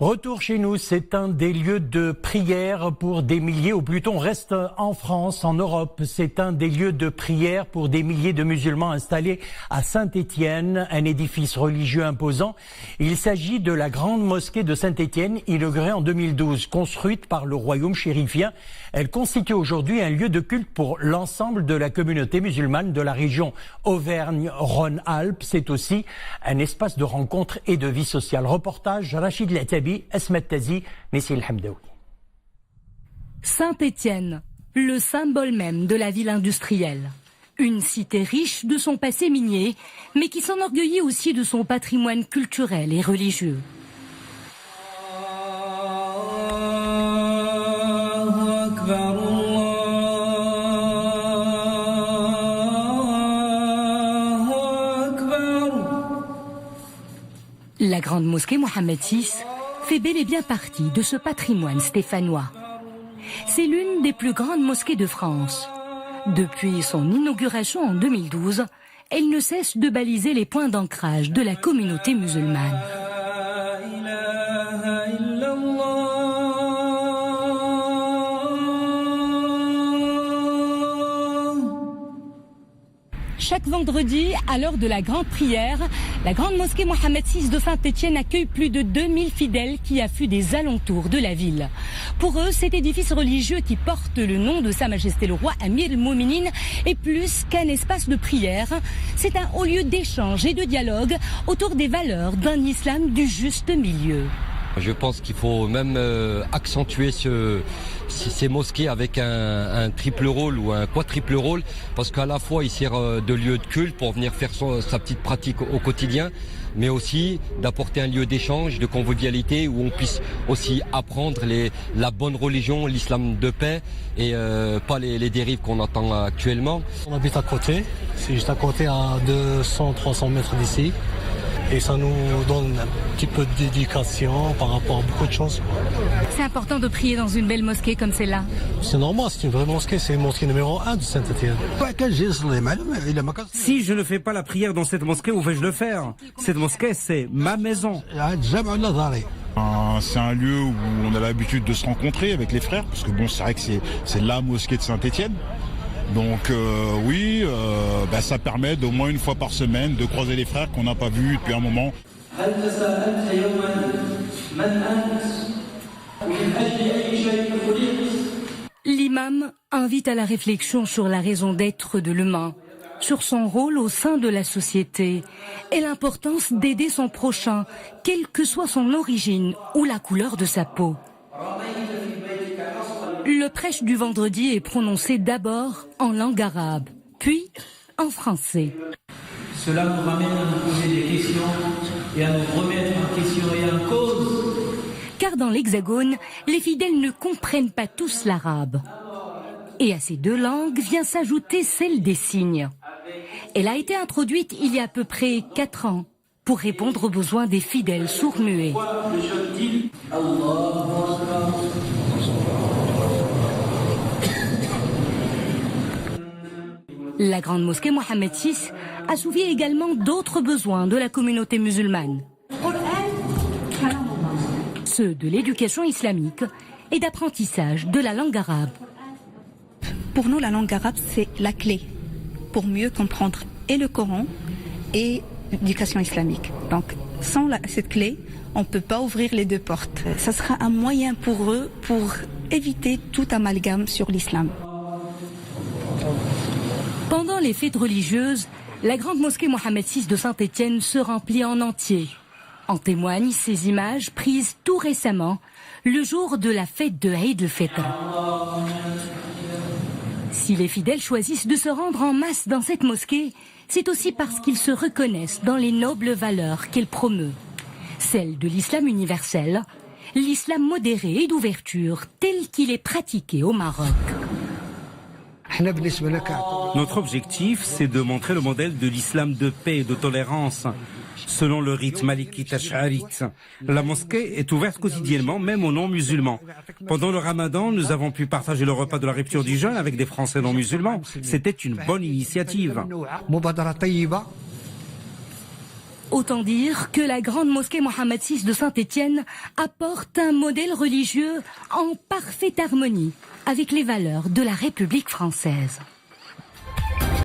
Retour chez nous, c'est un des lieux de prière pour des milliers, ou plutôt on reste en France, en Europe. C'est un des lieux de prière pour des milliers de musulmans installés à Saint-Étienne, un édifice religieux imposant. Il s'agit de la grande mosquée de Saint-Étienne, inaugurée en 2012, construite par le royaume chérifien. Elle constitue aujourd'hui un lieu de culte pour l'ensemble de la communauté musulmane de la région Auvergne-Rhône-Alpes. C'est aussi un espace de rencontre et de vie sociale. Reportage Rachid Latabi, Esmet Tazi, Nessil Hamdaoui. Saint-Étienne, le symbole même de la ville industrielle. Une cité riche de son passé minier, mais qui s'enorgueillit aussi de son patrimoine culturel et religieux. La grande mosquée Mohammed VI fait bel et bien partie de ce patrimoine stéphanois. C'est l'une des plus grandes mosquées de France. Depuis son inauguration en 2012, elle ne cesse de baliser les points d'ancrage de la communauté musulmane. Chaque vendredi, à l'heure de la grande prière, la grande mosquée Mohammed VI de Saint-Étienne accueille plus de 2000 fidèles qui affluent des alentours de la ville. Pour eux, cet édifice religieux qui porte le nom de Sa Majesté le Roi Amir el-Mouminin est plus qu'un espace de prière. C'est un haut lieu d'échange et de dialogue autour des valeurs d'un islam du juste milieu. Je pense qu'il faut même accentuer ces mosquées avec un triple rôle ou un quadruple rôle, parce qu'à la fois il sert de lieu de culte pour venir faire sa petite pratique au quotidien, mais aussi d'apporter un lieu d'échange, de convivialité, où on puisse aussi apprendre la bonne religion, l'islam de paix, et pas les dérives qu'on entend actuellement. On habite à côté, c'est juste à côté, à 200-300 mètres d'ici. Et ça nous donne un petit peu d'éducation par rapport à beaucoup de choses. C'est important de prier dans une belle mosquée comme celle-là. C'est normal, c'est une vraie mosquée, c'est la mosquée numéro 1 de Saint-Étienne. Si je ne fais pas la prière dans cette mosquée, où vais-je le faire? Cette mosquée, c'est ma maison. C'est un lieu où on a l'habitude de se rencontrer avec les frères, parce que bon, c'est vrai que c'est la mosquée de Saint-Étienne. Donc oui, ça permet d'au moins une fois par semaine de croiser les frères qu'on n'a pas vus depuis un moment. L'imam invite à la réflexion sur la raison d'être de l'humain, sur son rôle au sein de la société et l'importance d'aider son prochain, quelle que soit son origine ou la couleur de sa peau. Le prêche du vendredi est prononcé d'abord en langue arabe, puis en français. Cela nous ramène à nous poser des questions et à nous remettre en question et en cause. Car dans l'Hexagone, les fidèles ne comprennent pas tous l'arabe. Et à ces deux langues vient s'ajouter celle des signes. Elle a été introduite il y a à peu près 4 ans pour répondre aux besoins des fidèles sourds-muets. La grande mosquée Mohammed VI assouvit également d'autres besoins de la communauté musulmane. Ceux de l'éducation islamique et d'apprentissage de la langue arabe. Pour nous, la langue arabe, c'est la clé pour mieux comprendre et le Coran et l'éducation islamique. Donc, sans cette clé, on ne peut pas ouvrir les deux portes. Ça sera un moyen pour eux pour éviter tout amalgame sur l'islam. Pendant les fêtes religieuses, la grande mosquée Mohammed VI de Saint-Étienne se remplit en entier. En témoignent ces images prises tout récemment, le jour de la fête de Eid el-Fitr. Si les fidèles choisissent de se rendre en masse dans cette mosquée, c'est aussi parce qu'ils se reconnaissent dans les nobles valeurs qu'elle promeut. Celle de l'islam universel, l'islam modéré et d'ouverture tel qu'il est pratiqué au Maroc. Notre objectif, c'est de montrer le modèle de l'islam de paix et de tolérance, selon le rite malikite ash'arite. La mosquée est ouverte quotidiennement, même aux non-musulmans. Pendant le ramadan, nous avons pu partager le repas de la rupture du jeûne avec des Français non-musulmans. C'était une bonne initiative. Autant dire que la grande mosquée Mohammed VI de Saint-Étienne apporte un modèle religieux en parfaite harmonie avec les valeurs de la République française.